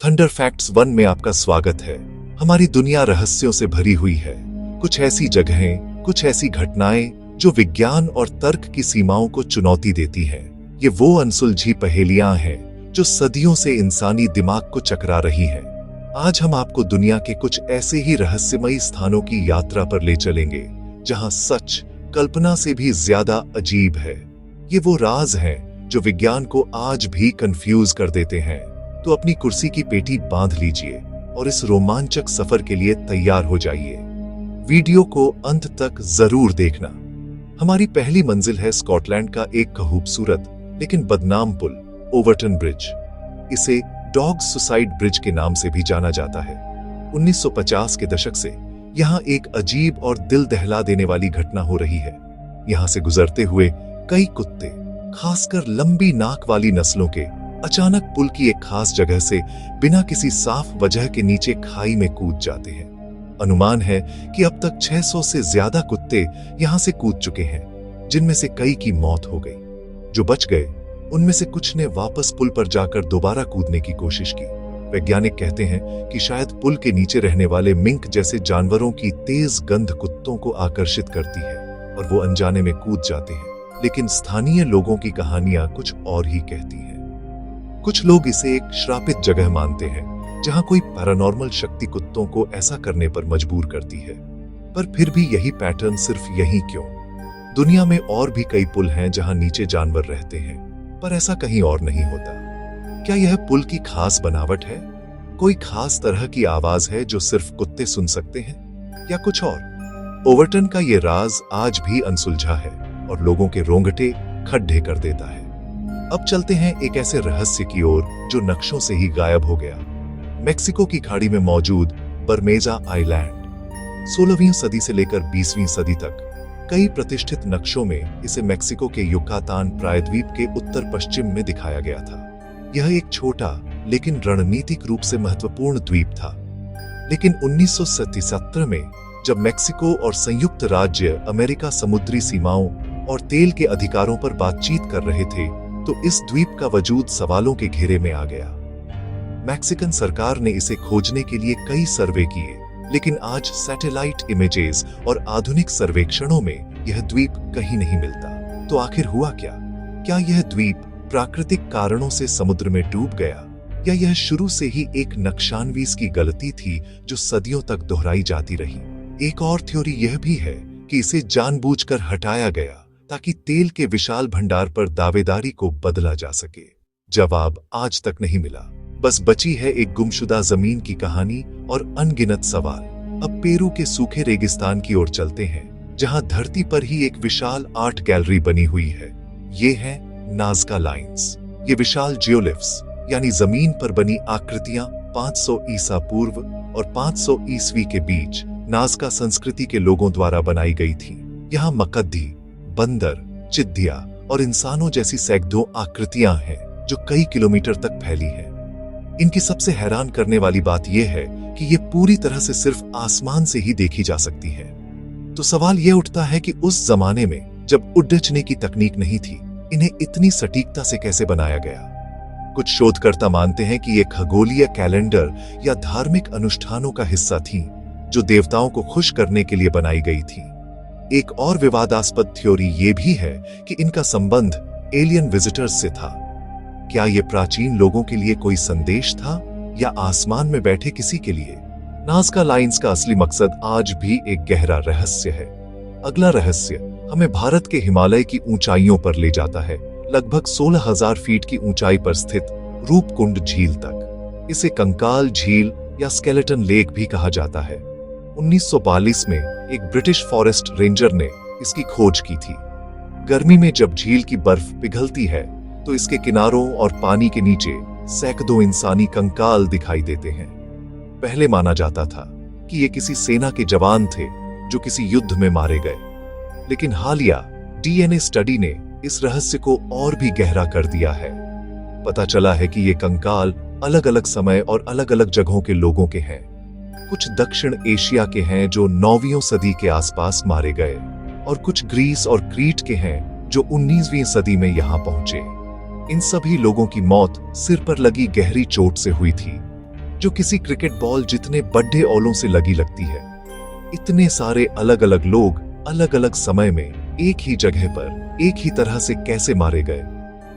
Thunder facts 1 में आपका स्वागत है। हमारी दुनिया रहस्यों से भरी हुई है। कुछ ऐसी जगहें, कुछ ऐसी घटनाएं जो विज्ञान और तर्क की सीमाओं को चुनौती देती हैं। ये वो अनसुलझी पहेलियां हैं जो सदियों से इंसानी दिमाग को चकरा रही हैं। आज हम आपको दुनिया के कुछ ऐसे ही रहस्यमयी स्थानों की यात्रा पर ले चलेंगे जहां सच कल्पना से भी ज्यादा अजीब है। ये वो राज हैं जो विज्ञान को आज भी कंफ्यूज कर देते हैं। तो अपनी कुर्सी की पेटी बांध लीजिए और इस रोमांचक सफर के लिए तैयार हो जाइए। वीडियो को अंत तक जरूर देखना। हमारी पहली मंजिल है स्कॉटलैंड का एक खूबसूरत लेकिन बदनाम पुल, ओवरटन ब्रिज। इसे डॉग सुसाइड ब्रिज के नाम से भी जाना जाता है। 1950 के दशक से यहाँ एक अजीब और दिल दहला देने वाली घटना हो रही है। यहाँ से गुजरते हुए कई कुत्ते, खासकर लंबी नाक वाली नस्लों के, अचानक पुल की एक खास जगह से बिना किसी साफ वजह के नीचे खाई में कूद जाते हैं। अनुमान है कि अब तक 600 से ज्यादा कुत्ते यहां से कूद चुके हैं, जिनमें से कई की मौत हो गई। जो बच गए उनमें से कुछ ने वापस पुल पर जाकर दोबारा कूदने की कोशिश की। वैज्ञानिक कहते हैं कि शायद पुल के नीचे रहने वाले मिंक जैसे जानवरों की तेज गंध कुत्तों को आकर्षित करती है और वो अनजाने में कूद जाते हैं। लेकिन स्थानीय लोगों की कहानियां कुछ और ही कहती हैं। कुछ लोग इसे एक श्रापित जगह मानते हैं जहां कोई पैरानॉर्मल शक्ति कुत्तों को ऐसा करने पर मजबूर करती है। पर फिर भी यही पैटर्न सिर्फ यहीं क्यों? दुनिया में और भी कई पुल हैं जहां नीचे जानवर रहते हैं, पर ऐसा कहीं और नहीं होता। क्या यह पुल की खास बनावट है? कोई खास तरह की आवाज है जो सिर्फ कुत्ते सुन सकते हैं, या कुछ और? ओवरटन का ये राज आज भी अनसुलझा है और लोगों के रोंगटे खड्डे कर देता है। अब चलते हैं एक ऐसे रहस्य की ओर जो नक्शों से ही गायब हो गया। मेक्सिको की खाड़ी में मौजूद बरमेजा आइलैंड। 16वीं सदी से लेकर 20वीं सदी तक कई प्रतिष्ठित नक्शों में इसे मेक्सिको के युकातान प्रायद्वीप के उत्तर पश्चिम में दिखाया गया था। यह एक छोटा लेकिन रणनीतिक रूप से महत्वपूर्ण द्वीप था। लेकिन 1977 में जब मेक्सिको और संयुक्त राज्य अमेरिका समुद्री सीमाओं और तेल के अधिकारों पर बातचीत कर रहे थे, तो इस द्वीप का वजूद सवालों के घेरे में आ गया। मैक्सिकन सरकार ने इसे खोजने के लिए कई सर्वे किए, लेकिन आज सैटेलाइट इमेजेस और आधुनिक सर्वेक्षणों में यह द्वीप कहीं नहीं मिलता। तो आखिर हुआ क्या? क्या यह द्वीप प्राकृतिक कारणों से समुद्र में डूब गया, या यह शुरू से ही एक नक्शानवीस की गलती थी जो सदियों तक दोहराई जाती रही? एक और थ्योरी यह भी है कि इसे जानबूझकर हटाया गया ताकि तेल के विशाल भंडार पर दावेदारी को बदला जा सके। जवाब आज तक नहीं मिला। बस बची है एक गुमशुदा जमीन की कहानी और अनगिनत सवाल। अब पेरू के सूखे रेगिस्तान की ओर चलते हैं, जहां धरती पर ही एक विशाल आर्ट गैलरी बनी हुई है। ये है नाज़का लाइन्स। ये विशाल जियोलिफ्स यानी जमीन पर बनी आकृतियां 500 ईसा पूर्व और 500 ईस्वी के बीच नाज़का संस्कृति के लोगों द्वारा बनाई गई थी। यहाँ मकद्दी, बंदर, चिद्दिया और इंसानों जैसी सैकड़ों आकृतियां हैं जो कई किलोमीटर तक फैली हैं। इनकी सबसे हैरान करने वाली बात यह है कि ये पूरी तरह से सिर्फ आसमान से ही देखी जा सकती हैं। तो सवाल यह उठता है कि उस जमाने में जब उड़ने की तकनीक नहीं थी, इन्हें इतनी सटीकता से कैसे बनाया गया? कुछ शोधकर्ता मानते हैं कि ये खगोलीय कैलेंडर या धार्मिक अनुष्ठानों का हिस्सा थी जो देवताओं को खुश करने के लिए बनाई गई थी। एक और विवादास्पद थ्योरी ये भी है कि इनका संबंध एलियन विजिटर्स से था। क्या ये प्राचीन लोगों के लिए कोई संदेश था या आसमान में बैठे किसी के लिए? नाज़का लाइन्स का असली मकसद आज भी एक गहरा रहस्य है। अगला रहस्य हमें भारत के हिमालय की ऊंचाइयों पर ले जाता है, लगभग 16,000 फीट की ऊंचाई पर स्थित रूपकुंड झील तक। इसे कंकाल झील या स्केलेटन लेक भी कहा जाता है। 1942 में एक ब्रिटिश फॉरेस्ट रेंजर ने इसकी खोज की थी। गर्मी में जब झील की बर्फ पिघलती है तो इसके किनारों और पानी के नीचे सैकड़ों इंसानी कंकाल दिखाई देते हैं। पहले माना जाता था कि ये किसी सेना के जवान थे जो किसी युद्ध में मारे गए, लेकिन हालिया डीएनए स्टडी ने इस रहस्य को और भी गहरा कर दिया है। पता चला है कि ये कंकाल अलग अलग समय और अलग अलग जगहों के लोगों के हैं। कुछ दक्षिण एशिया के हैं जो 9वीं सदी के आसपास मारे गए, और कुछ ग्रीस और क्रीट के हैं जो 19वीं सदी में यहां पहुंचे। इन सभी लोगों की मौत सिर पर लगी गहरी चोट से हुई थी। जो किसी क्रिकेट बॉल जितने बड़े औलों से लगी लगती है। इतने सारे अलग अलग लोग अलग अलग समय में एक ही जगह पर एक ही तरह से कैसे मारे गए?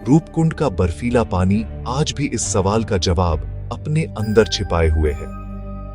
रूपकुंड का बर्फीला पानी आज भी इस सवाल का जवाब अपने अंदर छिपाए हुए है।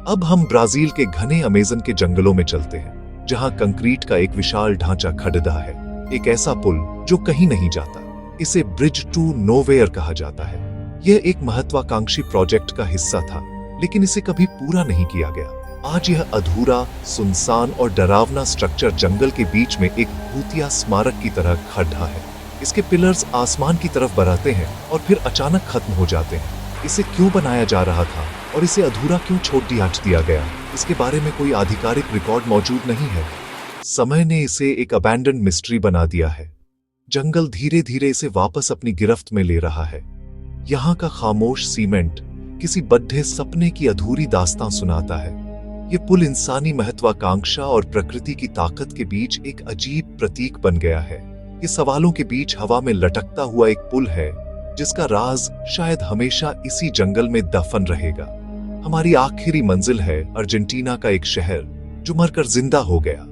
अब हम ब्राजील के घने अमेज़न के जंगलों में चलते हैं, जहां कंक्रीट का एक विशाल ढांचा खड़ा है, एक ऐसा पुल जो कहीं नहीं जाता। इसे ब्रिज टू नोवेयर कहा जाता है। यह एक महत्वाकांक्षी प्रोजेक्ट का हिस्सा था, लेकिन इसे कभी पूरा नहीं किया गया। आज यह अधूरा, सुनसान और डरावना स्ट्रक्चर जंगल के बीच में एक भूतिया स्मारक की तरह खड़ा है। इसके पिलर्स आसमान की तरफ बढ़ाते हैं और फिर अचानक खत्म हो जाते हैं। इसे क्यों बनाया जा रहा था और इसे अधूरा क्यों छोड़ दिया गया, इसके बारे में कोई आधिकारिक रिकॉर्ड मौजूद नहीं है। समय ने इसे एक अबैंडन्ड मिस्ट्री बना दिया है। जंगल धीरे धीरे इसे वापस अपनी गिरफ्त में ले रहा है। यहाँ का खामोश सीमेंट किसी बड्ढे सपने की अधूरी दास्तां सुनाता है। ये पुल इंसानी महत्वाकांक्षा और प्रकृति की ताकत के बीच एक अजीब प्रतीक बन गया है। ये सवालों के बीच हवा में लटकता हुआ एक पुल है, जिसका राज शायद हमेशा इसी जंगल में दफन रहेगा। हमारी आखिरी मंजिल है अर्जेंटीना का एक शहर जो मरकर जिंदा हो गया,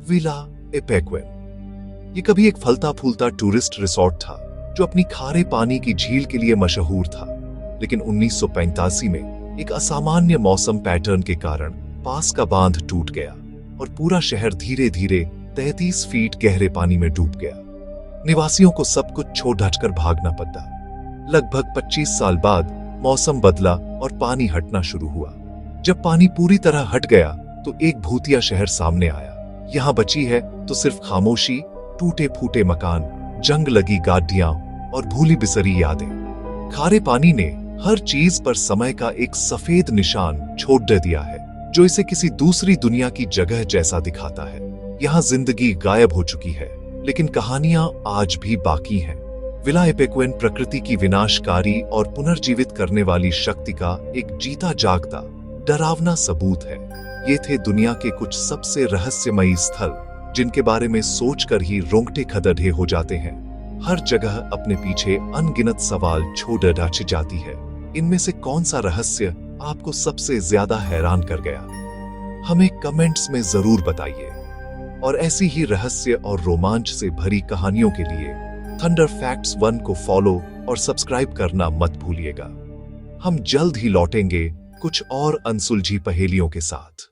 विला एपेक्वेन। ये कभी एक फलता फूलता टूरिस्ट रिसोर्ट था जो अपनी खारे पानी की झील के लिए मशहूर था, लेकिन 1985 में एक असामान्य मौसम पैटर्न के कारण पास का बांध टूट गया और पूरा शहर धीरे धीरे 33 फीट गहरे पानी में डूब गया। निवासियों को सब कुछ छोड़ ढककर भागना पड़ा। लगभग 25 साल बाद मौसम बदला और पानी हटना शुरू हुआ। जब पानी पूरी तरह हट गया तो एक भूतिया शहर सामने आया। यहाँ बची है तो सिर्फ खामोशी, टूटे फूटे मकान, जंग लगी गाड़ियां और भूली बिसरी यादें। खारे पानी ने हर चीज पर समय का एक सफेद निशान छोड़ दिया है, जो इसे किसी दूसरी दुनिया की जगह जैसा दिखाता है। यहाँ जिंदगी गायब हो चुकी है, लेकिन कहानियां आज भी बाकी हैं। विला एपेक्वेन प्रकृति की विनाशकारी और पुनर्जीवित करने वाली शक्ति का एक जीता जागता डरावना सबूत है। ये थे दुनिया के कुछ सबसे रहस्यमयी स्थल, जिनके बारे में सोचकर ही रोंगटे खड़े हो जाते हैं। हर जगह अपने पीछे अनगिनत सवाल छोड़ जाती है। इनमें से कौन सा रहस्य आपको सबसे ज्यादा हैरान कर गया? हमें कमेंट्स में जरूर बताइए। और ऐसी ही रहस्य और रोमांच से भरी कहानियों के लिए थंडर फैक्ट्स 1 को फॉलो और सब्सक्राइब करना मत भूलिएगा। हम जल्द ही लौटेंगे कुछ और अनसुलझी पहेलियों के साथ।